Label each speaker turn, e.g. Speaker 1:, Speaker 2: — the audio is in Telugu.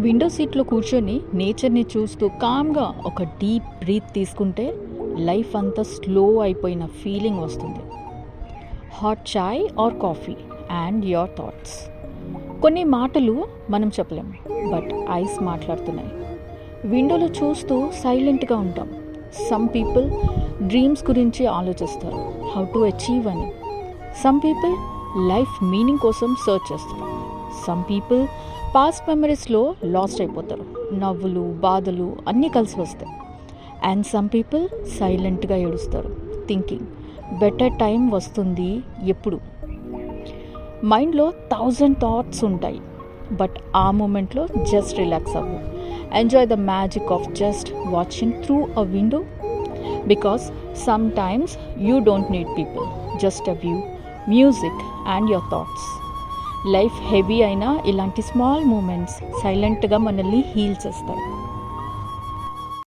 Speaker 1: విండో సీట్లో కూర్చొని నేచర్ని చూస్తూ కామ్గా ఒక డీప్ బ్రీత్ తీసుకుంటే లైఫ్ అంతా స్లో అయిపోయిన ఫీలింగ్ వస్తుంది. Hot chai or coffee and your thoughts. కొన్ని మాటలు మనం చెప్పలేము, బట్ ఐస్ మాట్లాడుతున్నాయి. విండోలో చూస్తూ సైలెంట్గా ఉంటాం. సమ్ పీపుల్ డ్రీమ్స్ గురించి ఆలోచిస్తారు, హౌ టు అచీవ్ అని. సమ్ పీపుల్ లైఫ్ మీనింగ్ కోసం సర్చ్ చేస్తారు. సమ్ పీపుల్ పాస్ట్ మెమరీస్లో లాస్ట్ అయిపోతారు. నవ్వులు, బాధలు అన్నీ కలిసి వస్తాయి. అండ్ సమ్ పీపుల్ సైలెంట్గా ఏడుస్తారు, థింకింగ్ బెటర్ టైం వస్తుంది ఎప్పుడు. మైండ్లో 1000 థాట్స్ ఉంటాయి, బట్ ఆ మూమెంట్లో జస్ట్ రిలాక్స్ అవ్వు. Enjoy the magic of just watching through a window, because sometimes you don't need people, just a view, music and your thoughts. Life heavy అయినా ఇలాంటి స్మాల్ మూమెంట్స్ సైలెంట్గా మనల్ని హీల్ చేస్తాయి.